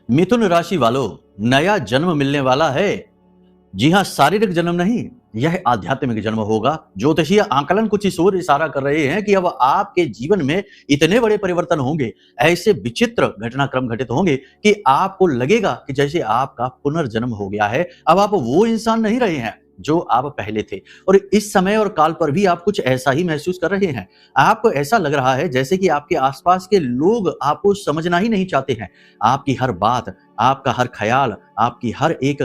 मिथुन राशि वालों, नया जन्म मिलने वाला है। जी हाँ, शारीरिक जन्म नहीं, यह आध्यात्मिक जन्म होगा। ज्योतिषीय आकलन कुछ इस ओर इशारा कर रहे हैं कि अब आपके जीवन में इतने बड़े परिवर्तन होंगे, ऐसे विचित्र घटनाक्रम घटित होंगे कि आपको लगेगा कि जैसे आपका पुनर्जन्म हो गया है। अब आप वो इंसान नहीं रहे हैं जो आप पहले थे, और इस समय और काल पर भी आप कुछ ऐसा ही महसूस कर रहे हैं। आपको ऐसा लग रहा है जैसे कि आपके आसपास के लोग आपको समझना ही नहीं चाहते हैं। आपकी हर बात, आपका हर ख्याल, आपकी हर एक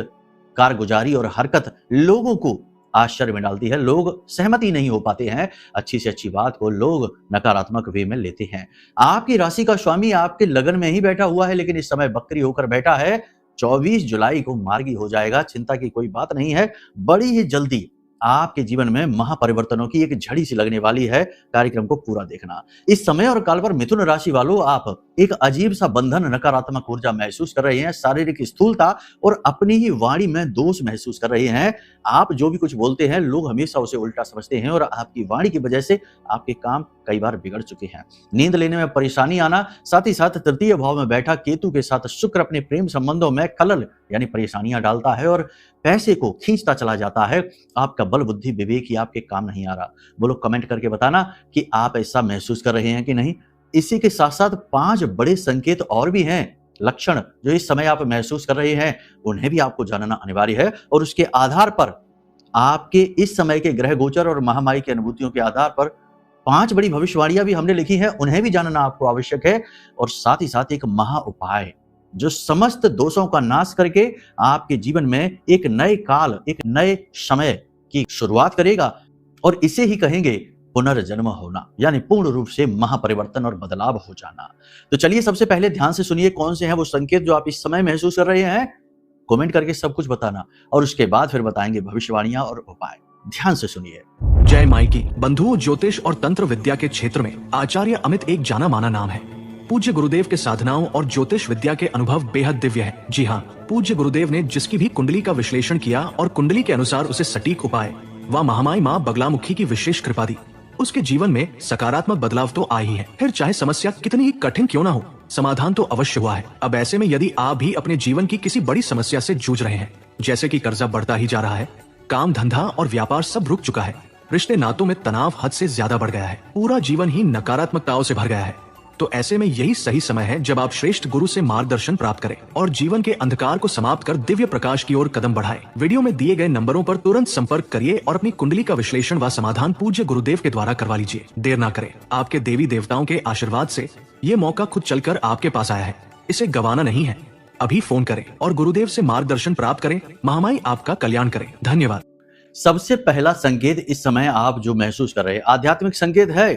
कारगुजारी और हरकत लोगों को आश्चर्य में डालती है। लोग सहमति नहीं हो पाते हैं। अच्छी से अच्छी बात को लोग नकारात्मक वे में लेते हैं। आपकी राशि का स्वामी आपके लगन में ही बैठा हुआ है, लेकिन इस समय बकरी होकर बैठा है। 24 जुलाई को मार्गी हो जाएगा, चिंता की कोई बात नहीं है। बड़ी ही जल्दी आपके जीवन में महापरिवर्तनों की एक झड़ी सी लगने वाली है। कार्यक्रम को पूरा देखना। इस समय और काल पर मिथुन राशि वालों, आप एक अजीब सा बंधन, नकारात्मक ऊर्जा महसूस कर रहे हैं। शारीरिक स्थूलता और अपनी ही वाणी में दोष महसूस कर रहे हैं। आप जो भी कुछ बोलते हैं, लोग हमेशा उसे उल्टा समझते हैं, और आपकी वाणी की वजह से आपके काम कई बार बिगड़ चुके हैं। नींद लेने में परेशानी आना, साथ ही साथ तृतीय भाव में बैठा केतु के साथ शुक्र अपने प्रेम संबंधों में खलल यानी परेशानियां डालता है और पैसे को खींचता चला जाता है। आपका बल, बुद्धि, विवेक ही आपके काम नहीं आ रहा। बोलो कमेंट करके बताना कि आप ऐसा महसूस कर रहे हैं कि नहीं। इसी के साथ साथ 5 बड़े संकेत और भी हैं, लक्षण जो इस समय आप महसूस कर रहे हैं, उन्हें भी आपको जानना अनिवार्य है। और उसके आधार पर आपके इस समय के ग्रह गोचर और महामारी की अनुभूतियों के आधार पर 5 बड़ी भविष्यवाणियां भी हमने लिखी हैं, उन्हें भी जानना आपको आवश्यक है। और साथ ही साथ एक महा उपाय जो समस्त दोषों का नाश करके आपके जीवन में एक नए काल, एक नए समय की शुरुआत करेगा। और इसे ही कहेंगे पुनर्जन्म होना, यानी पूर्ण रूप से महापरिवर्तन और बदलाव हो जाना। तो चलिए सबसे पहले ध्यान से सुनिए, कौन से हैं वो संकेत जो आप इस समय महसूस कर रहे हैं। कमेंट करके सब कुछ बताना, और उसके बाद फिर बताएंगे भविष्यवाणियां और उपाय। ध्यान से सुनिए। जय माई की बंधुओं, ज्योतिष और तंत्र विद्या के क्षेत्र में आचार्य अमित एक जाना माना नाम है। पूज्य गुरुदेव के साधनाओं और ज्योतिष विद्या के अनुभव बेहद दिव्य है। जी हाँ, पूज्य गुरुदेव ने जिसकी भी कुंडली का विश्लेषण किया और कुंडली के अनुसार उसे सटीक उपाय व महामाई माँ बगलामुखी की विशेष कृपा दी, उसके जीवन में सकारात्मक बदलाव तो आए ही है। फिर चाहे समस्या कितनी ही कठिन क्यों ना हो, समाधान तो अवश्य हुआ है। अब ऐसे में यदि आप भी अपने जीवन की किसी बड़ी समस्या से जूझ रहे हैं, जैसे कि कर्जा बढ़ता ही जा रहा है, काम धंधा और व्यापार सब रुक चुका है, रिश्ते नातों में तनाव हद से ज्यादा बढ़ गया है, पूरा जीवन ही नकारात्मकताओं से भर गया है, तो ऐसे में यही सही समय है जब आप श्रेष्ठ गुरु से मार्गदर्शन प्राप्त करें और जीवन के अंधकार को समाप्त कर दिव्य प्रकाश की ओर कदम बढ़ाएं। वीडियो में दिए गए नंबरों पर तुरंत संपर्क करिए और अपनी कुंडली का विश्लेषण व समाधान पूज्य गुरुदेव के द्वारा करवा लीजिए। देर ना करें, आपके देवी देवताओं के आशीर्वाद से ये मौका खुद चलकर आपके पास आया है, इसे गंवाना नहीं है। अभी फोन करें और गुरुदेव से मार्गदर्शन प्राप्त करें। महामाई आपका कल्याण करें। धन्यवाद। सबसे पहला संकेत इस समय आप जो महसूस कर रहे हैं आध्यात्मिक संकेत है,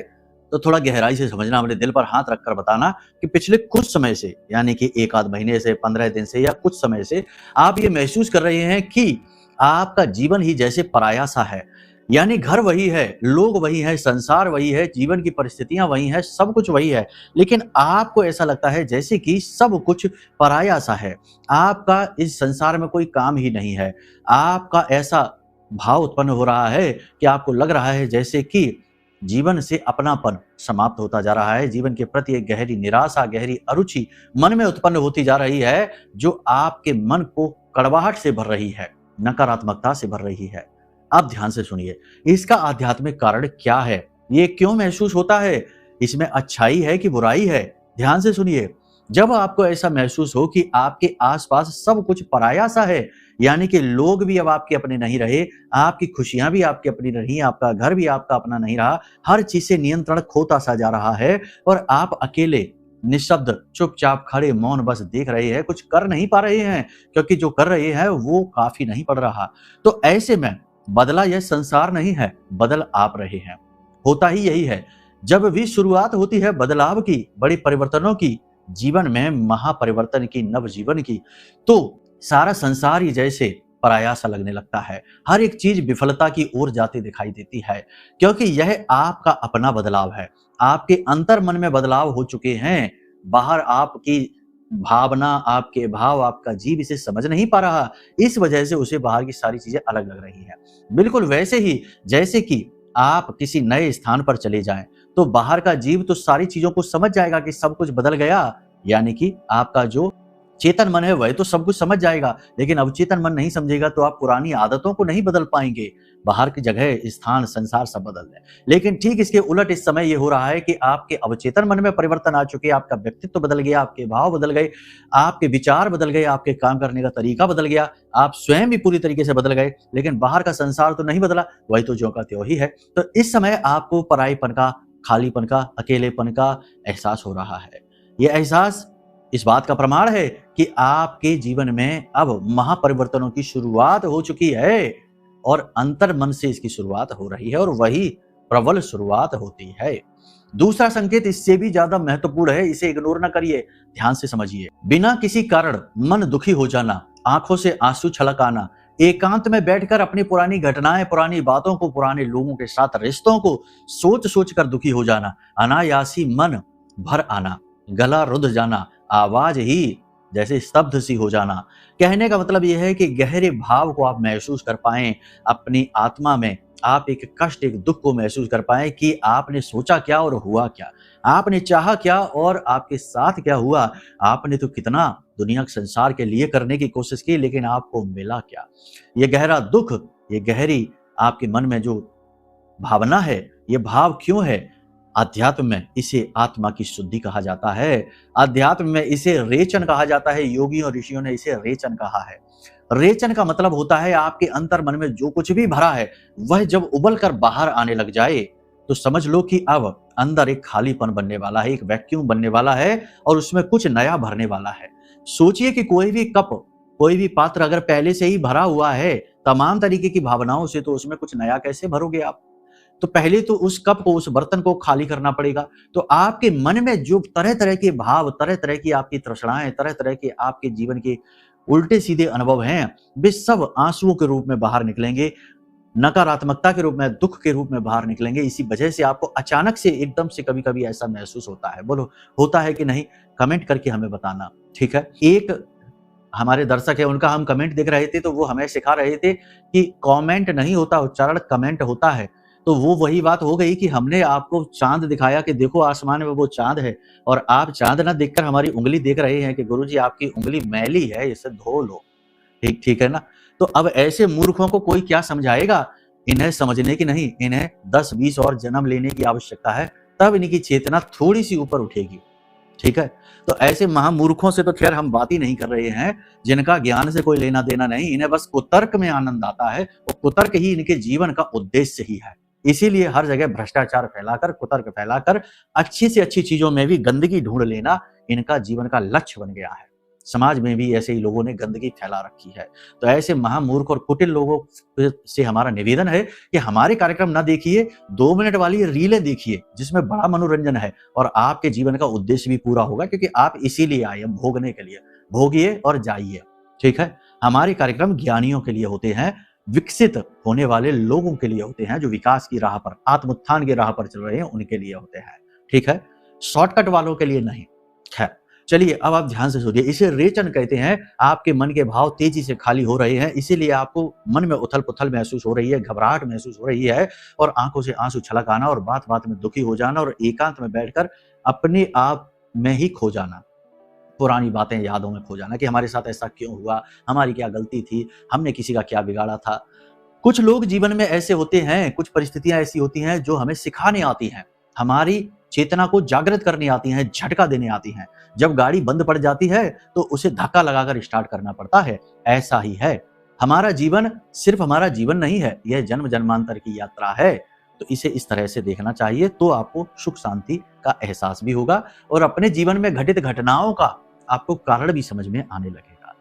तो थोड़ा गहराई से समझना, अपने दिल पर हाथ रखकर बताना कि पिछले कुछ समय से, यानी कि 1 आध महीने से, 15 दिन से या कुछ समय से आप ये महसूस कर रहे हैं कि आपका जीवन ही जैसे पराया सा है। यानी घर वही है, लोग वही है, संसार वही है, जीवन की परिस्थितियां वही है, सब कुछ वही है, लेकिन आपको ऐसा लगता है जैसे कि सब कुछ पराया सा है। आपका इस संसार में कोई काम ही नहीं है। आपका ऐसा भाव उत्पन्न हो रहा है कि आपको लग रहा है जैसे कि जीवन से अपनापन समाप्त होता जा रहा है। जीवन के प्रति एक गहरी निराशा, गहरी अरुचि मन में उत्पन्न होती जा रही है, जो आपके मन को कड़वाहट से भर रही है, नकारात्मकता से भर रही है। आप ध्यान से सुनिए, इसका आध्यात्मिक कारण क्या है, ये क्यों महसूस होता है, इसमें अच्छाई है कि बुराई है। ध्यान से सुनिए। जब आपको ऐसा महसूस हो कि आपके आसपास सब कुछ पराया सा है, यानी कि लोग भी अब आपके अपने नहीं रहे, आपकी खुशियां भी आपकी अपनी नहीं, आपका घर भी आपका अपना नहीं रहा, हर चीज से नियंत्रण खोता सा जा रहा है और आप अकेले निशब्द चुपचाप खड़े मौन बस देख रहे हैं, कुछ कर नहीं पा रहे हैं, क्योंकि जो कर रहे हैं वो काफी नहीं पड़ रहा। तो ऐसे में बदला यह संसार नहीं है, बदल आप रहे हैं। होता ही यही है, जब भी शुरुआत होती है बदलाव की, बड़े परिवर्तनों की, जीवन में महापरिवर्तन की, नवजीवन की, तो सारा संसार ही जैसे पराया सा लगने लगता है। हर एक चीज विफलता की ओर जाती दिखाई देती है, क्योंकि यह आपका अपना बदलाव है। आपके अंतर मन में बदलाव हो चुके हैं। बाहर आपकी भावना, आपके भाव, आपका जीव इसे समझ नहीं पा रहा, इस वजह से उसे बाहर की सारी चीजें अलग लग रही हैं। बिल्कुल वैसे ही जैसे कि आप किसी नए स्थान पर चले जाएं, तो बाहर का जीव तो सारी चीजों को समझ जाएगा कि सब कुछ बदल गया, यानी कि आपका जो चेतन मन है वह तो सब कुछ समझ जाएगा, लेकिन अवचेतन मन नहीं समझेगा तो आप पुरानी आदतों को नहीं बदल पाएंगे। बाहर की जगह, स्थान, संसार सब बदल है। लेकिन ठीक इसके उलट इस समय ये हो रहा है कि आपके अवचेतन मन में परिवर्तन आ चुके, आपका व्यक्तित्व बदल गया, आपके भाव बदल गए, आपके विचार बदल गए, आपके काम करने का तरीका बदल गया, आप स्वयं भी पूरी तरीके से बदल गए, लेकिन बाहर का संसार तो नहीं बदला, वही तो ज्यों का त्यों ही है। तो इस समय आपको पराईपन का, खालीपन का, अकेलेपन का एहसास हो रहा है। यह एहसास इस बात का प्रमाण है कि आपके जीवन में अब महापरिवर्तनों की शुरुआत हो चुकी है और अंतर मन से इसकी शुरुआत हो रही है और वही प्रबल शुरुआत होती है। दूसरा संकेत इससे भी ज्यादा महत्वपूर्ण है, इसे इग्नोर ना करिए, ध्यान से समझिए। बिना किसी कारण मन दुखी हो जाना, आंखों से आंसू छलक आना, एकांत में बैठकर अपनी पुरानी घटनाएं, पुरानी बातों को, पुराने लोगों के साथ रिश्तों को सोच सोच कर दुखी हो जाना, अनायासी मन भर आना, गला रुध जाना, आवाज ही जैसे स्तब्ध सी हो जाना। कहने का मतलब यह है कि गहरे भाव को आप महसूस कर पाएं, अपनी आत्मा में आप एक कष्ट, एक दुख को महसूस कर पाएं कि आपने सोचा क्या और हुआ क्या, आपने चाहा क्या और आपके साथ क्या हुआ। आपने तो कितना दुनिया के संसार के लिए करने की कोशिश की, लेकिन आपको मिला क्या। ये गहरा दुख, ये गहरी आपके मन में जो भावना है, ये भाव क्यों है? अध्यात्म में इसे आत्मा की शुद्धि कहा जाता है, अध्यात्म में इसे रेचन कहा जाता है। योगियों और ऋषियों ने इसे रेचन कहा है। रेचन का मतलब होता है आपके अंतर मन में जो कुछ भी भरा है वह जब उबल कर बाहर आने लग जाए तो समझ लो कि अब अंदर एक खालीपन बनने वाला है, एक वैक्यूम बनने वाला है और उसमें कुछ नया भरने वाला है। सोचिए कि कोई भी कप, कोई भी पात्र अगर पहले से ही भरा हुआ है तमाम तरीके की भावनाओं से, तो उसमें कुछ नया कैसे भरोगे आप? तो पहले तो उस कप को, उस बर्तन को खाली करना पड़ेगा। तो आपके मन में जो तरह तरह के भाव, तरह तरह की आपकी तृष्णाएं, तरह तरह के आपके जीवन के उल्टे सीधे अनुभव हैं, वे सब आंसुओं के रूप में बाहर निकलेंगे, नकारात्मकता के रूप में, दुख के रूप में बाहर निकलेंगे। इसी वजह से आपको अचानक से, एकदम से कभी कभी ऐसा महसूस होता है। बोलो होता है कि नहीं? कमेंट करके हमें बताना, ठीक है। एक हमारे दर्शक है, उनका हम कमेंट देख रहे थे तो वो हमें सिखा रहे थे कि कमेंट नहीं होता, उच्चारण कमेंट होता है। तो वो वही बात हो गई कि हमने आपको चांद दिखाया कि देखो आसमान में वो चांद है, और आप चांद ना देखकर हमारी उंगली देख रहे हैं कि गुरुजी आपकी उंगली मैली है, इसे धो लो। ठीक ठीक है ना? तो अब ऐसे मूर्खों को कोई क्या समझाएगा? इन्हें समझने की नहीं, इन्हें 10-20 और जन्म लेने की आवश्यकता है, तब इनकी चेतना थोड़ी सी ऊपर उठेगी। ठीक है? तो ऐसे महामूर्खों से तो खैर हम बात ही नहीं कर रहे हैं, जिनका ज्ञान से कोई लेना देना नहीं, इन्हें बस कुतर्क में आनंद आता है और कुतर्क ही इनके जीवन का उद्देश्य ही है। इसीलिए हर जगह भ्रष्टाचार फैलाकर, कुतर्क फैलाकर, अच्छी से अच्छी चीजों में भी गंदगी ढूंढ लेना इनका जीवन का लक्ष्य बन गया है। समाज में भी ऐसे ही लोगों ने गंदगी फैला रखी है। तो ऐसे महामूर्ख और कुटिल लोगों से हमारा निवेदन है कि हमारे कार्यक्रम ना देखिए, 2 मिनट वाली रीलें देखिए जिसमें बड़ा मनोरंजन है और आपके जीवन का उद्देश्य भी पूरा होगा, क्योंकि आप इसीलिए आए हैं, भोगने के लिए। भोगिए और जाइए, ठीक है। हमारे कार्यक्रम ज्ञानियों के लिए होते हैं, विकसित होने वाले लोगों के लिए होते हैं, जो विकास की राह पर, आत्मोत्थान की राह पर चल रहे हैं, उनके लिए होते हैं, ठीक है। शॉर्टकट वालों के लिए नहीं। खैर चलिए, अब आप ध्यान से सुनिए। इसे रेचन कहते हैं। आपके मन के भाव तेजी से खाली हो रहे हैं, इसीलिए आपको मन में उथल पुथल महसूस हो रही है, घबराहट महसूस हो रही है और आंखों से आंसू छलक आना और बात बात में दुखी हो जाना और एकांत में बैठकर अपने आप में ही खो जाना, पुरानी बातें यादों में खो जाना कि हमारे साथ ऐसा क्यों हुआ, हमारी क्या गलती थी, हमने किसी का क्या बिगाड़ा था। कुछ लोग जीवन में ऐसे होते हैं, कुछ परिस्थितियां ऐसी होती हैं जो हमें सिखाने आती हैं, हमारी चेतना को जागृत करने आती हैं, झटका देने आती हैं। जब गाड़ी बंद पड़ जाती है तो उसे धक्का लगाकर स्टार्ट करना पड़ता है। ऐसा ही है हमारा जीवन। सिर्फ हमारा जीवन नहीं है, यह जन्म जन्मांतर की यात्रा है। तो इसे इस तरह से देखना चाहिए, तो आपको सुख शांति का एहसास भी होगा और अपने जीवन में घटित घटनाओं का आपको कारण भी समझ में आने लगेगा।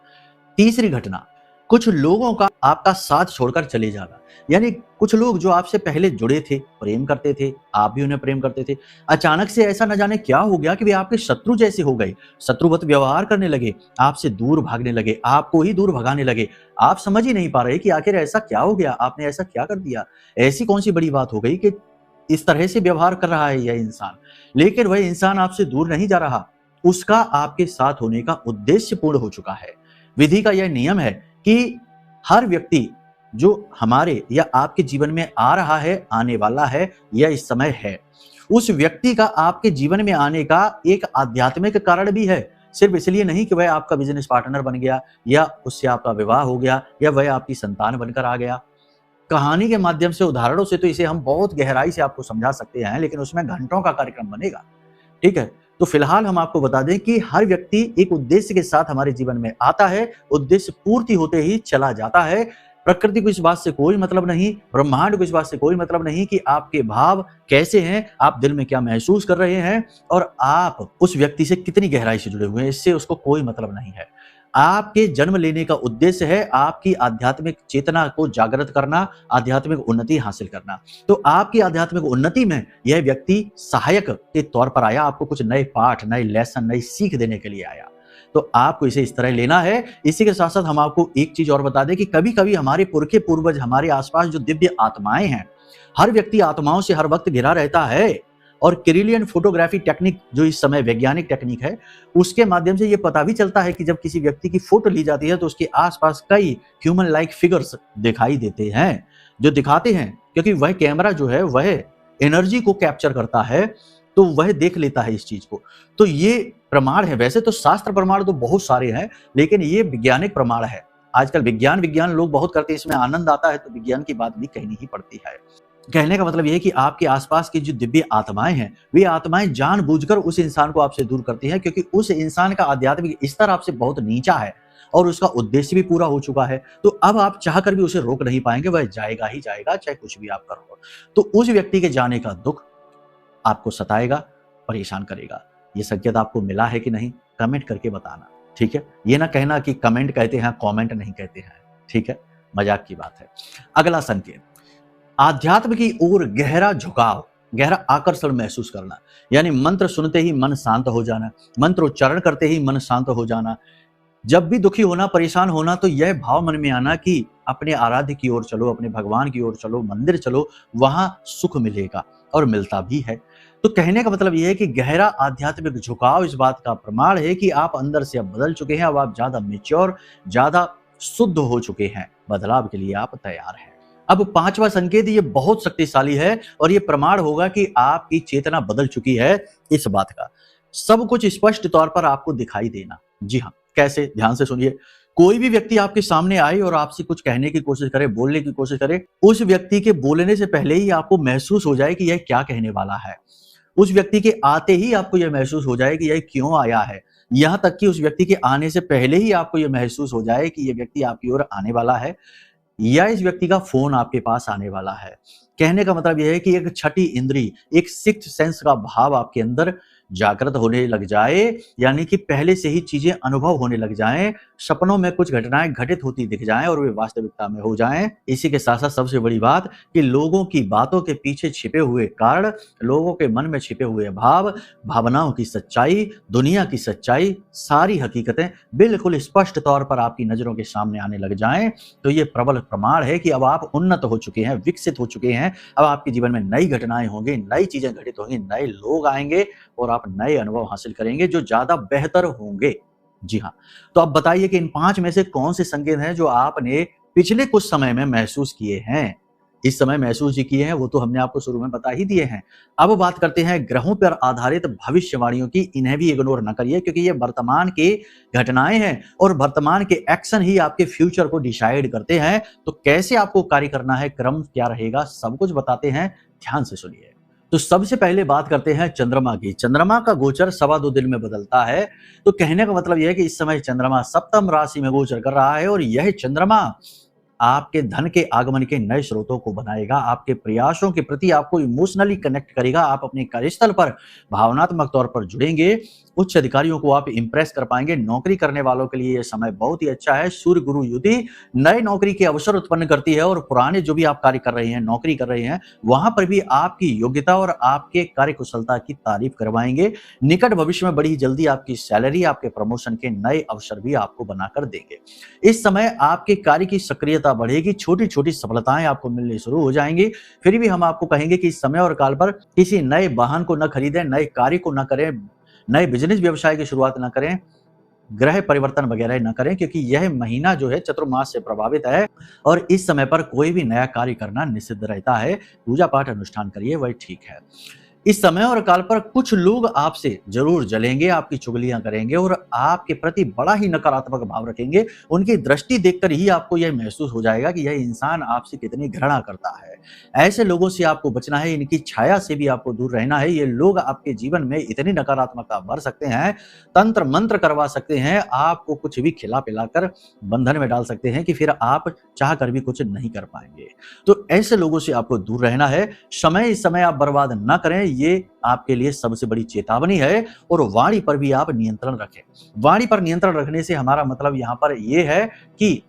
तीसरी घटना, कुछ लोगों का आपका साथ छोड़कर चले जाना। यानी कुछ लोग जो आपसे पहले जुड़े थे, प्रेम करते थे, आप भी उन्हें प्रेम करते थे, अचानक से ऐसा न जाने क्या हो गया कि वे आपके शत्रु जैसे हो गए, शत्रुवत व्यवहार करने लगे, आपसे दूर भागने लगे, आपको ही दूर भगाने लगे। आप समझ ही नहीं पा रहे कि आखिर ऐसा क्या हो गया, आपने ऐसा क्या कर दिया, ऐसी कौन सी बड़ी बात हो गई कि इस तरह से व्यवहार कर रहा है यह इंसान। लेकिन वह इंसान आपसे दूर नहीं जा रहा, उसका आपके साथ होने का उद्देश्य पूर्ण हो चुका है। विधि का यह नियम है कि हर व्यक्ति जो हमारे या आपके जीवन में आ रहा है, आने वाला है या इस समय है, उस व्यक्ति का आपके जीवन में आने का एक आध्यात्मिक कारण भी है। सिर्फ इसलिए नहीं कि वह आपका बिजनेस पार्टनर बन गया या उससे आपका विवाह हो गया या वह आपकी संतान बनकर आ गया। कहानी के माध्यम से, उदाहरणों से तो इसे हम बहुत गहराई से आपको समझा सकते हैं, लेकिन उसमें घंटों का कार्यक्रम बनेगा। ठीक है, तो फिलहाल हम आपको बता दें कि हर व्यक्ति एक उद्देश्य के साथ हमारे जीवन में आता है, उद्देश्य पूर्ति होते ही चला जाता है। प्रकृति को इस बात से कोई मतलब नहीं, ब्रह्मांड को इस बात से कोई मतलब नहीं कि आपके भाव कैसे हैं, आप दिल में क्या महसूस कर रहे हैं और आप उस व्यक्ति से कितनी गहराई से जुड़े हुए हैं, इससे उसको कोई मतलब नहीं है। आपके जन्म लेने का उद्देश्य है आपकी आध्यात्मिक चेतना को जागृत करना, आध्यात्मिक उन्नति हासिल करना। तो आपकी आध्यात्मिक उन्नति में यह व्यक्ति सहायक के तौर पर आया, आपको कुछ नए पाठ, नए लेसन, नई सीख देने के लिए आया। तो आपको इसे इस तरह लेना है। इसी के साथ साथ हम आपको एक चीज और बता दें कि कभी कभी हमारे पुरखे पूर्वज, हमारे आसपास जो दिव्य आत्माएं हैं, हर व्यक्ति आत्माओं से हर वक्त घिरा रहता है। और किरिलियन फोटोग्राफी टेक्निक, जो इस समय वैज्ञानिक टेक्निक है, उसके माध्यम से ये पता भी चलता है कि जब किसी व्यक्ति की फोटो ली जाती है तो उसके आसपास कई ह्यूमन लाइक फिगर्स दिखाई देते हैं, जो दिखाते हैं, क्योंकि वह कैमरा जो है वह एनर्जी को कैप्चर करता है, तो वह देख लेता है इस चीज को। तो ये प्रमाण है। वैसे तो शास्त्र प्रमाण तो बहुत सारे हैं, लेकिन ये वैज्ञानिक प्रमाण है। आजकल विज्ञान लोग बहुत करते हैं, इसमें आनंद आता है, तो विज्ञान की बात भी कहनी ही पड़ती है। कहने का मतलब यह है कि आपके आसपास की जो दिव्य आत्माएं हैं, वे आत्माएं जानबूझकर उस इंसान को आपसे दूर करती हैं, क्योंकि उस इंसान का आध्यात्मिक स्तर आपसे बहुत नीचा है और उसका उद्देश्य भी पूरा हो चुका है। तो अब आप चाहकर भी उसे रोक नहीं पाएंगे, वह जाएगा ही जाएगा, चाहे कुछ भी आप करो। तो उस व्यक्ति के जाने का दुख आपको सताएगा, परेशान करेगा। ये संकेत आपको मिला है कि नहीं, कमेंट करके बताना। ठीक है, ये ना कहना कि कमेंट कहते हैं, कमेंट नहीं कहते हैं। ठीक है, मजाक की बात है। अगला संकेत, आध्यात्म की ओर गहरा झुकाव, गहरा आकर्षण महसूस करना। यानी मंत्र सुनते ही मन शांत हो जाना, मंत्र उच्चारण करते ही मन शांत हो जाना। जब भी दुखी होना, परेशान होना, तो यह भाव मन में आना कि अपने आराध्य की ओर चलो, अपने भगवान की ओर चलो, मंदिर चलो, वहां सुख मिलेगा, और मिलता भी है। तो कहने का मतलब यह है कि गहरा आध्यात्मिक झुकाव इस बात का प्रमाण है कि आप अंदर से अब बदल चुके हैं, अब आप ज्यादा मैच्योर, ज्यादा शुद्ध हो चुके हैं, बदलाव के लिए आप तैयार हैं। अब पांचवा संकेत, ये बहुत शक्तिशाली है और ये प्रमाण होगा कि आपकी चेतना बदल चुकी है इस बात का। सब कुछ स्पष्ट तौर पर आपको दिखाई देना। जी हाँ, कैसे? ध्यान से सुनिए। कोई भी व्यक्ति आपके सामने आए और आपसे कुछ कहने की कोशिश करे, बोलने की कोशिश करे, उस व्यक्ति के बोलने से पहले ही आपको महसूस हो जाए कि यह क्या कहने वाला है। उस व्यक्ति के आते ही आपको यह महसूस हो जाए कि यह क्यों आया है। यहां तक कि उस व्यक्ति के आने से पहले ही आपको यह महसूस हो जाए कि यह व्यक्ति आपकी ओर आने वाला है या इस व्यक्ति का फोन आपके पास आने वाला है। कहने का मतलब यह है कि एक छठी इंद्री, एक सिक्स्थ सेंस का भाव आपके अंदर जागृत होने लग जाए, यानी कि पहले से ही चीजें अनुभव होने लग जाएं, सपनों में कुछ घटनाएं घटित होती दिख जाएं और वे वास्तविकता में हो जाएं। इसी के साथ साथ सबसे बड़ी बात कि लोगों की बातों के पीछे छिपे हुए कारण, लोगों के मन में छिपे हुए भाव, भावनाओं की सच्चाई, दुनिया की सच्चाई, सारी हकीकतें बिल्कुल स्पष्ट तौर पर आपकी नजरों के सामने आने लग जाएं। तो ये प्रबल प्रमाण है कि अब आप उन्नत हो चुके हैं, विकसित हो चुके हैं। अब आपके जीवन में नई घटनाएं होंगी, नई चीजें घटित होंगी, नए लोग आएंगे और आप नए अनुभव हासिल करेंगे जो ज्यादा बेहतर होंगे। जी हाँ, तो अब बताइए कि इन 5 में से कौन से संकेत हैं जो आपने पिछले कुछ समय में महसूस किए हैं। इस समय महसूस ही किए हैं, वो तो हमने आपको शुरू में बता ही दिए हैं। अब बात करते हैं ग्रहों पर आधारित भविष्यवाणियों की। इन्हें भी इग्नोर न करिए, क्योंकि ये वर्तमान की घटनाएं हैं और वर्तमान के एक्शन ही आपके फ्यूचर को डिसाइड करते हैं। तो कैसे आपको कार्य करना है, क्रम क्या रहेगा, सब कुछ बताते हैं, ध्यान से सुनिए। तो सबसे पहले बात करते हैं चंद्रमा की। चंद्रमा का गोचर 2.25 दिन में बदलता है। तो कहने का मतलब यह है कि इस समय चंद्रमा सप्तम राशि में गोचर कर रहा है और यह चंद्रमा आपके धन के आगमन के नए स्रोतों को बनाएगा, आपके प्रयासों के प्रति आपको इमोशनली कनेक्ट करेगा, आप अपने कार्यस्थल पर भावनात्मक तौर पर जुड़ेंगे, उच्च अधिकारियों को आप इंप्रेस कर पाएंगे। नौकरी करने वालों के लिए यह समय बहुत ही अच्छा है। सूर्य गुरु युति नए नौकरी के अवसर उत्पन्न करती है और पुराने जो भी आप कार्य कर रहे हैं, नौकरी कर रहे हैं, वहां पर भी आपकी योग्यता और आपके कार्य कुशलता की तारीफ करवाएंगे। निकट भविष्य में बड़ी जल्दी आपकी सैलरी, आपके प्रमोशन के नए अवसर भी आपको बनाकर देंगे। इस समय आपके कार्य की सक्रियता बढ़ेगी, छोटी छोटी सफलताएं आपको मिलनी शुरू हो जाएंगी। फिर भी हम आपको कहेंगे कि इस समय और काल पर किसी नए वाहन को न खरीदें, नए कार्य को न करें, नए बिजनेस व्यवसाय की शुरुआत न करें, ग्रह परिवर्तन वगैरह न करें, क्योंकि यह महीना जो है चतुर्मास से प्रभावित है और इस समय पर कोई भी नया कार्य करना निषिद्ध रहता है। पूजा पाठ अनुष्ठान करिए, वही ठीक है। इस समय और काल पर कुछ लोग आपसे जरूर जलेंगे, आपकी चुगलियां करेंगे और आपके प्रति बड़ा ही नकारात्मक भाव रखेंगे। उनकी दृष्टि देखकर ही आपको यह महसूस हो जाएगा कि यह इंसान आपसे कितनी घृणा करता है। ऐसे लोगों से आपको बचना है, इनकी छाया से भी आपको दूर रहना है। ये लोग आपके जीवन में इतनी नकारात्मकता भर सकते हैं, तंत्र मंत्र करवा सकते हैं, आपको कुछ भी खिला पिलाकर बंधन में डाल सकते हैं कि फिर आप चाह कर भी कुछ नहीं कर पाएंगे। तो ऐसे लोगों से आपको दूर रहना है। समय इस समय आप बर्बाद ना करें, ये आपके लिए सबसे बड़ी चेतावनी है। और वाणी पर भी आप नियंत्रण रखें। वाणी पर नियंत्रण रखने से हमारा मतलब यहाँ पर यह है कि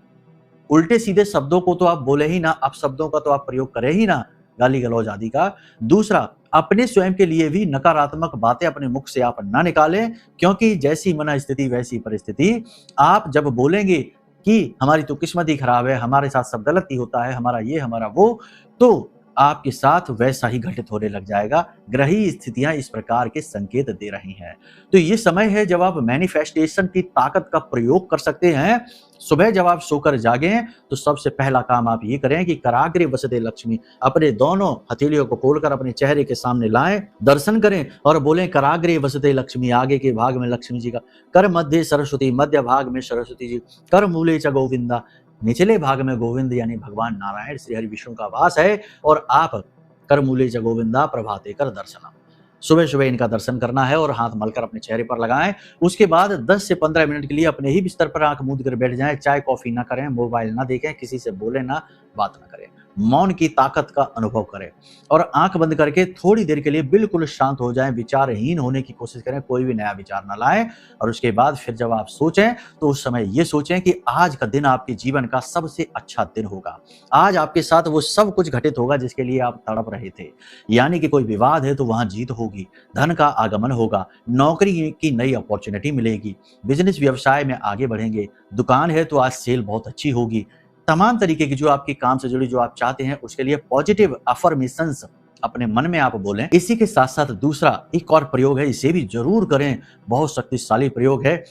उल्टे सीधे शब्दों को तो आप बोले ही ना, अपशब्दों का तो आप प्रयोग करें ही ना, गाली गलौज आदि का। दूसरा, अपने स्वयं के लिए भी नकारात्मक बातें अपने मुख से आप ना निकालें, क्योंकि जैसी मन स्थिति वैसी परिस्थिति। आप जब बोलेंगे कि हमारी तो किस्मत ही खराब है, हमारे साथ सब गलत ही होता है, हमारा ये हमारा वो, तो आपके साथ वैसा ही घटित होने लग जाएगा। ग्रही स्थितियां इस प्रकार के संकेत दे रही हैं। तो ये समय है जब आप मैनिफेस्टेशन की ताकत का प्रयोग कर सकते हैं। सुबह जब आप सोकर जागें तो सबसे पहला काम आप ये करें कि कराग्रे वसते लक्ष्मी, अपने दोनों हथेलियों को खोलकर अपने चेहरे के सामने लाएं, दर्शन करें और बोलें कराग्रे वसते लक्ष्मी, आगे के भाग में लक्ष्मी जी का, कर मध्य सरस्वती, मध्य भाग में सरस्वती जी, कर मूले च गोविंदा, निचले भाग में गोविंद यानी भगवान नारायण श्री हरि विष्णु का वास है। और आप कर मूले च गोविंदा प्रभाते कर दर्शनम, सुबह सुबह इनका दर्शन करना है और हाथ मलकर अपने चेहरे पर लगाएं। उसके बाद 10 से 15 मिनट के लिए अपने ही बिस्तर पर आंख मूंद कर बैठ जाएं। चाय कॉफी ना करें, मोबाइल ना देखें, किसी से बोले ना, बात ना करें, मौन की ताकत का अनुभव करें और आंख बंद करके थोड़ी देर के लिए बिल्कुल शांत हो जाएं। विचारहीन होने की कोशिश करें, कोई भी नया विचार ना लाएं। और उसके बाद फिर जब आप सोचें तो उस समय ये सोचें कि आज का दिन आपके जीवन का सबसे अच्छा दिन होगा। आज आपके साथ वो सब कुछ घटित होगा जिसके लिए आप तड़प रहे थे। यानी कि कोई विवाद है तो वहां जीत होगी, धन का आगमन होगा, नौकरी की नई अपॉर्चुनिटी मिलेगी, बिजनेस व्यवसाय में आगे बढ़ेंगे, दुकान है तो आज सेल बहुत अच्छी होगी। तमाम तरीके की जो आपके काम से जुड़ी जो आप चाहते हैं उसके लिए पॉजिटिव अफर्मेशंस अपने मन में आप बोलें। इसी के साथ साथ दूसरा एक और प्रयोग है, इसे भी जरूर करें, बहुत शक्तिशाली प्रयोग है।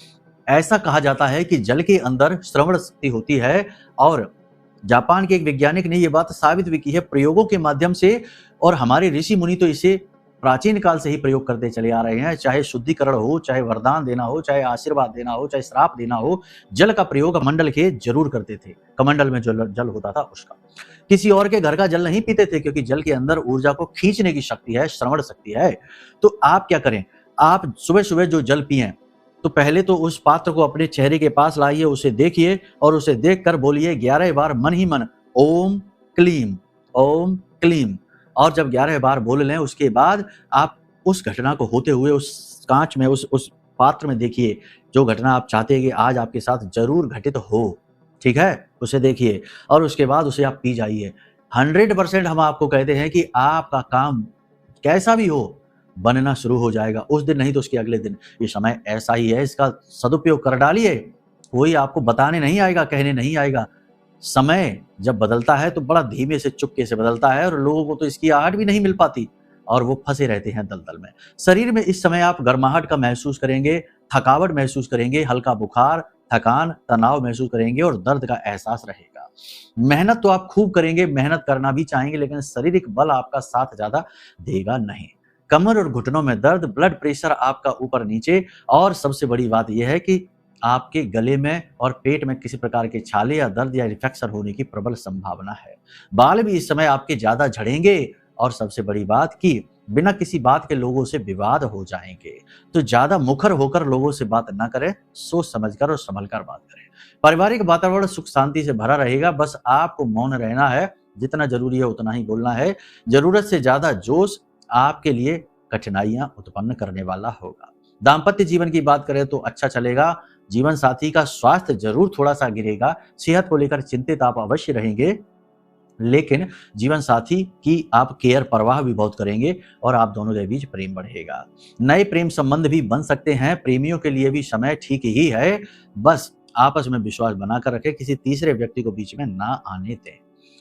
ऐसा कहा जाता है कि जल के अंदर श्रवण शक्ति होती है और जापान के एक वैज्ञानिक ने यह बात साबित भी की है प्रयोगों के माध्यम से। और हमारे ऋषि मुनि तो इसे प्राचीन काल से ही प्रयोग करते चले आ रहे हैं। चाहे शुद्धिकरण हो, चाहे वरदान देना हो, चाहे आशीर्वाद देना हो, चाहे श्राप देना हो, जल का प्रयोग कमंडल के जरूर करते थे। कमंडल में जो जल होता था उसका, किसी और के घर का जल नहीं पीते थे, क्योंकि जल के अंदर ऊर्जा को खींचने की शक्ति है, श्रवण शक्ति है। तो आप क्या करें, आप सुबह सुबह जो जल पिए तो पहले तो उस पात्र को अपने चेहरे के पास लाइए, उसे देखिए और उसे देखकर बोलिए 11 बार मन ही मन ओम क्लीम, ओम क्लीम। और जब 11 बार बोल लें उसके बाद आप उस घटना को होते हुए उस कांच में, उस पात्र में देखिए जो घटना आप चाहते हैं कि आज आपके साथ जरूर घटित हो। ठीक है, उसे देखिए और उसके बाद उसे आप पी जाइए। 100% हम आपको कहते हैं कि आपका काम कैसा भी हो बनना शुरू हो जाएगा उस दिन, नहीं तो उसके अगले दिन। ये समय ऐसा ही है, इसका सदुपयोग कर डालिए। कोई आपको बताने नहीं आएगा, कहने नहीं आएगा। समय जब बदलता है तो बड़ा धीमे से, चुपके से बदलता है और लोगों को तो इसकी आहट भी नहीं मिल पाती और वो फंसे रहते हैं दलदल में। शरीर में इस समय आप गर्माहट का महसूस करेंगे, थकावट महसूस करेंगे, हल्का बुखार, थकान, तनाव महसूस करेंगे और दर्द का एहसास रहेगा। मेहनत तो आप खूब करेंगे, मेहनत करना भी चाहेंगे, लेकिन शारीरिक बल आपका साथ ज्यादा देगा नहीं। कमर और घुटनों में दर्द, ब्लड प्रेशर आपका ऊपर नीचे, और सबसे बड़ी बात यह है कि आपके गले में और पेट में किसी प्रकार के छाले या दर्द या इन्फेक्शन होने की प्रबल संभावना है। बाल भी इस समय आपके ज्यादा झड़ेंगे और सबसे बड़ी बात कि बिना किसी बात के लोगों से विवाद हो जाएंगे। तो ज्यादा मुखर होकर लोगों से बात ना करें, सोच समझकर और संभलकर बात करें। पारिवारिक वातावरण सुख शांति से भरा रहेगा, बस आपको मौन रहना है, जितना जरूरी है उतना ही बोलना है। जरूरत से ज्यादा जोश आपके लिए कठिनाइयां उत्पन्न करने वाला होगा। दाम्पत्य जीवन की बात करें तो अच्छा चलेगा। जीवन साथी का स्वास्थ्य जरूर थोड़ा सा गिरेगा, सेहत को लेकर चिंतित आप अवश्य रहेंगे, लेकिन जीवन साथी की आप केयर परवाह भी बहुत करेंगे और आप दोनों के बीच प्रेम बढ़ेगा। नए प्रेम संबंध भी बन सकते हैं। प्रेमियों के लिए भी समय ठीक ही है, बस आपस में विश्वास बनाकर रखें, किसी तीसरे व्यक्ति को बीच में ना आने दें।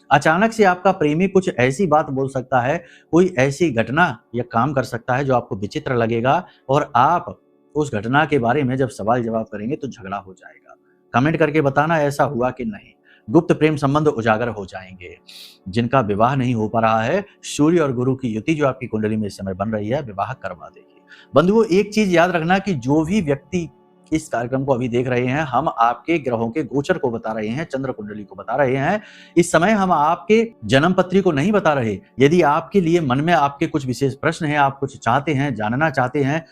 अचानक से आपका प्रेमी कुछ ऐसी बात बोल सकता है, कोई ऐसी घटना या काम कर सकता है जो आपको विचित्र लगेगा और आप उस घटना के बारे में जब सवाल जवाब करेंगे तो झगड़ा हो जाएगा। कमेंट करके बताना ऐसा हुआ कि नहीं। गुप्त प्रेम संबंध उजागर हो जाएंगे। जिनका विवाह नहीं हो पा रहा है, सूर्य और गुरु की युति जो आपकी कुंडली में इस समय बन रही है, विवाह करवा देगी। बंधुओं, एक चीज याद रखना कि जो भी व्यक्ति इस कार्यक्रम को अभी देख रहे हैं, हम आपके ग्रहों के गोचर को बता रहे हैं, चंद्र कुंडली को बता रहे हैं। इस समय हम आपके जन्म पत्री को नहीं बता रहे। यदि आपके लिए मन में आपके कुछ विशेष प्रश्न हैं, आप कुछ चाहते हैं, जानना चाहते हैं,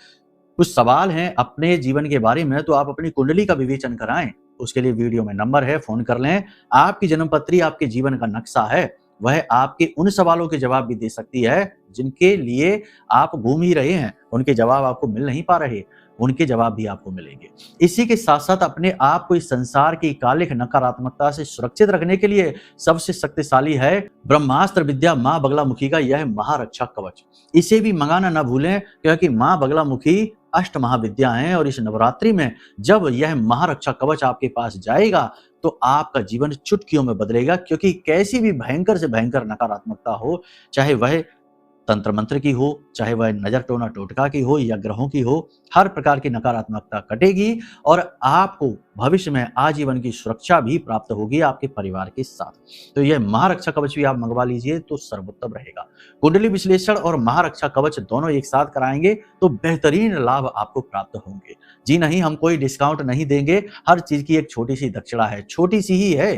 कुछ सवाल हैं अपने जीवन के बारे में, तो आप अपनी कुंडली का विवेचन कराएं। उसके लिए वीडियो में नंबर है, फोन कर लें। आपकी जन्म पत्री आपके जीवन का नक्शा है, वह आपके उन सवालों के जवाब भी दे सकती है जिनके लिए आप घूम ही रहे हैं, उनके जवाब आपको मिल नहीं पा रहे, उनके जवाब भी आपको मिलेंगे। इसी के साथ साथ अपने आप को इस संसार की कालिक नकारात्मकता से सुरक्षित रखने के लिए सबसे शक्तिशाली है ब्रह्मास्त्र विद्या मां बगलामुखी का यह महारक्षा कवच। इसे भी मंगाना ना भूलें, क्योंकि मां बगलामुखी अष्ट महाविद्या हैं और इस नवरात्रि में जब यह महारक्षा कवच आपके पास जाएगा तो आपका जीवन चुटकियों में बदलेगा। क्योंकि कैसी भी भयंकर से भयंकर नकारात्मकता हो, चाहे वह तंत्र मंत्र की हो, चाहे वह नजर टोना टोटका की हो या ग्रहों की हो, हर प्रकार की नकारात्मकता कटेगी और आपको भविष्य में आजीवन की सुरक्षा भी प्राप्त होगी आपके परिवार के साथ। तो यह महारक्षा कवच भी आप मंगवा लीजिए तो सर्वोत्तम रहेगा। कुंडली विश्लेषण और महारक्षा कवच दोनों एक साथ कराएंगे तो बेहतरीन लाभ आपको प्राप्त होंगे। जी नहीं, हम कोई डिस्काउंट नहीं देंगे, हर चीज की एक छोटी सी दक्षिणा है, छोटी सी ही है,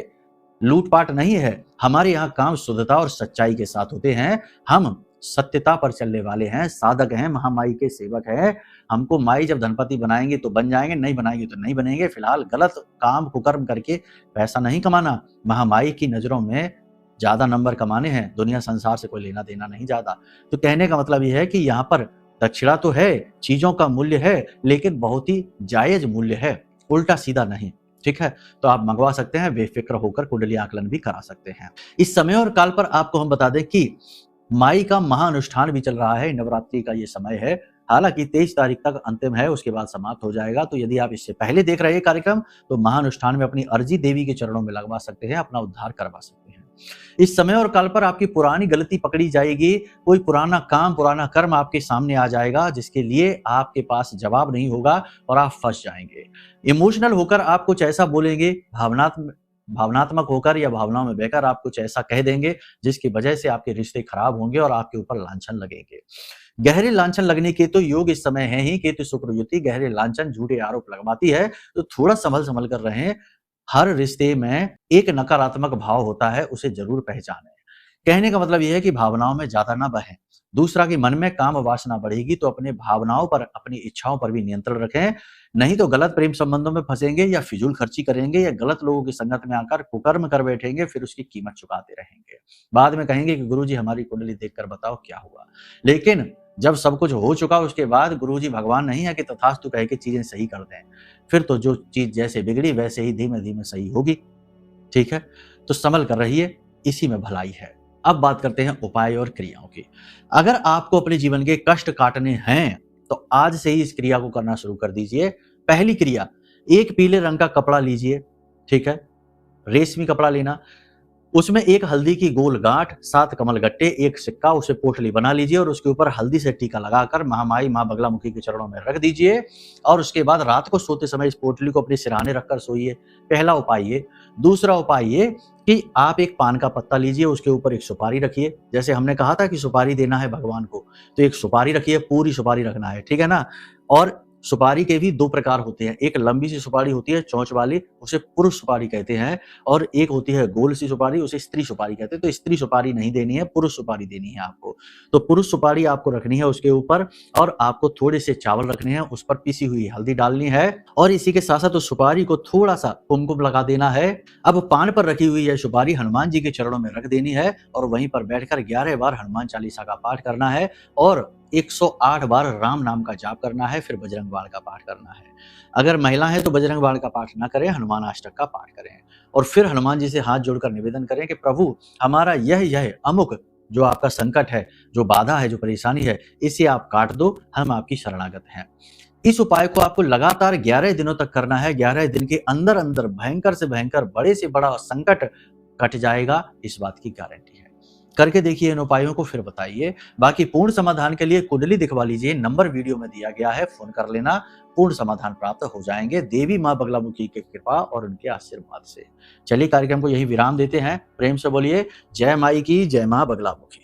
लूटपाट नहीं है। हमारे यहाँ काम शुद्धता और सच्चाई के साथ होते हैं। हम सत्यता पर चलने वाले हैं, साधक हैं, महामाई के सेवक हैं। हमको माई जब धनपति बनाएंगे तो बन जाएंगे, नहीं बनाएंगे तो नहीं बनेंगे। फिलहाल गलत काम कुकर्म करके पैसा नहीं कमाना, महामाई की नजरों में ज्यादा नंबर कमाने हैं। दुनिया संसार से कोई लेना देना नहीं ज्यादा। तो कहने का मतलब यह है कि यहाँ पर दक्षिणा तो है, चीजों का मूल्य है, लेकिन बहुत ही जायज मूल्य है, उल्टा सीधा नहीं। ठीक है, तो आप मंगवा सकते हैं, बेफिक्र होकर कुंडली आकलन भी करा सकते हैं। इस समय और काल पर आपको हम बता दें कि माई का महाअनुष्ठान भी चल रहा है। नवरात्रि का ये समय है, हालांकि 23 तारीख तक अंतिम है, उसके बाद समाप्त हो जाएगा। तो यदि आप इससे पहले देख रहे हैं कार्यक्रम तो महाअनुष्ठान में अपनी अर्जी देवी के चरणों में लगवा सकते हैं, अपना उद्धार करवा सकते हैं। इस समय और काल पर आपकी पुरानी गलती पकड़ी जाएगी, कोई पुराना काम, पुराना कर्म आपके सामने आ जाएगा जिसके लिए आपके पास जवाब नहीं होगा और आप फंस जाएंगे। इमोशनल होकर आप कुछ ऐसा बोलेंगे, भावनात्मक होकर या भावनाओं में बहकर आप कुछ ऐसा कह देंगे जिसकी वजह से आपके रिश्ते खराब होंगे और आपके ऊपर लांछन लगेंगे। गहरे लांछन लगने के तो योग इस समय है ही। केतु शुक्र युति गहरे लांछन, झूठे आरोप लगवाती है, तो थोड़ा संभल कर रहें। हर रिश्ते में एक नकारात्मक भाव होता है, उसे जरूर पहचानें। कहने का मतलब यह है कि भावनाओं में ज्यादा ना बहें। दूसरा कि मन में काम वासना बढ़ेगी तो अपने भावनाओं पर, अपनी इच्छाओं पर भी नियंत्रण रखें, नहीं तो गलत प्रेम संबंधों में फंसेंगे या फिजूल खर्ची करेंगे या गलत लोगों की संगत में आकर कुकर्म कर बैठेंगे, फिर उसकी कीमत चुकाते रहेंगे। बाद में कहेंगे कि गुरुजी हमारी कुंडली देखकर बताओ क्या हुआ। लेकिन जब सब कुछ हो चुका उसके बाद गुरुजी भगवान नहीं है कि तथास्तु कह के चीजें सही कर दें। फिर तो जो चीज जैसे बिगड़ी वैसे ही धीमे धीमे सही होगी। ठीक है, तो संभल कर रहिए, इसी में भलाई है। अब बात करते हैं उपाय और क्रियाओं की। अगर आपको अपने जीवन के कष्ट काटने हैं तो आज से ही इस क्रिया को करना शुरू कर दीजिए। पहली क्रिया, एक पीले रंग का कपड़ा लीजिए, ठीक है, रेशमी कपड़ा लेना, उसमें एक हल्दी की गोल गांठ, 7 कमल गट्टे, एक सिक्का, उसे पोटली बना लीजिए और उसके ऊपर हल्दी से टीका लगाकर महामाई मां बगलामुखी के चरणों में रख दीजिए और उसके बाद रात को सोते समय इस पोटली को अपने सिरहाने रखकर सोइए। पहला उपाय ये। दूसरा उपाय ये कि आप एक पान का पत्ता लीजिए, उसके ऊपर एक सुपारी रखिए। जैसे हमने कहा था कि सुपारी देना है भगवान को, तो एक सुपारी रखिए, पूरी सुपारी रखना है, ठीक है ना। और सुपारी के भी 2 प्रकार होते हैं, एक लंबी सी सुपारी होती है चोंच वाली, उसे पुरुष सुपारी कहते हैं, और एक होती है गोल सी सुपारी, उसे स्त्री सुपारी कहते हैं। तो स्त्री सुपारी नहीं देनी है, पुरुष सुपारी देनी है आपको। तो पुरुष सुपारी आपको रखनी है उसके ऊपर, और आपको थोड़े से चावल रखने हैं, उस पर पिसी हुई हल्दी डालनी है, और इसी के साथ साथ उस सुपारी को थोड़ा सा कुमकुम लगा देना है। अब पान पर रखी हुई यह सुपारी हनुमान जी के चरणों में रख देनी है और वहीं पर बैठकर 11 बार हनुमान चालीसा का पाठ करना है और 108 बार राम नाम का जाप करना है, फिर बजरंग बाण का पाठ करना है। अगर महिला है तो बजरंग बाण का पाठ ना करें, हनुमान अष्टक का पाठ करें और फिर हनुमान जी से हाथ जोड़कर निवेदन करें कि प्रभु हमारा यह अमुक जो आपका संकट है, जो बाधा है, जो परेशानी है, इसे आप काट दो, हम आपकी शरणागत हैं। इस उपाय को आपको लगातार 11 दिनों तक करना है। 11 दिन के अंदर अंदर भयंकर से भयंकर, बड़े से बड़ा संकट कट जाएगा, इस बात की गारंटी है। करके देखिए इन उपायों को, फिर बताइए। बाकी पूर्ण समाधान के लिए कुंडली दिखवा लीजिए, नंबर वीडियो में दिया गया है, फोन कर लेना, पूर्ण समाधान प्राप्त हो जाएंगे देवी माँ बगलामुखी की कृपा और उनके आशीर्वाद से। चलिए कार्यक्रम को यही विराम देते हैं। प्रेम से बोलिए जय माई की, जय माँ बगलामुखी।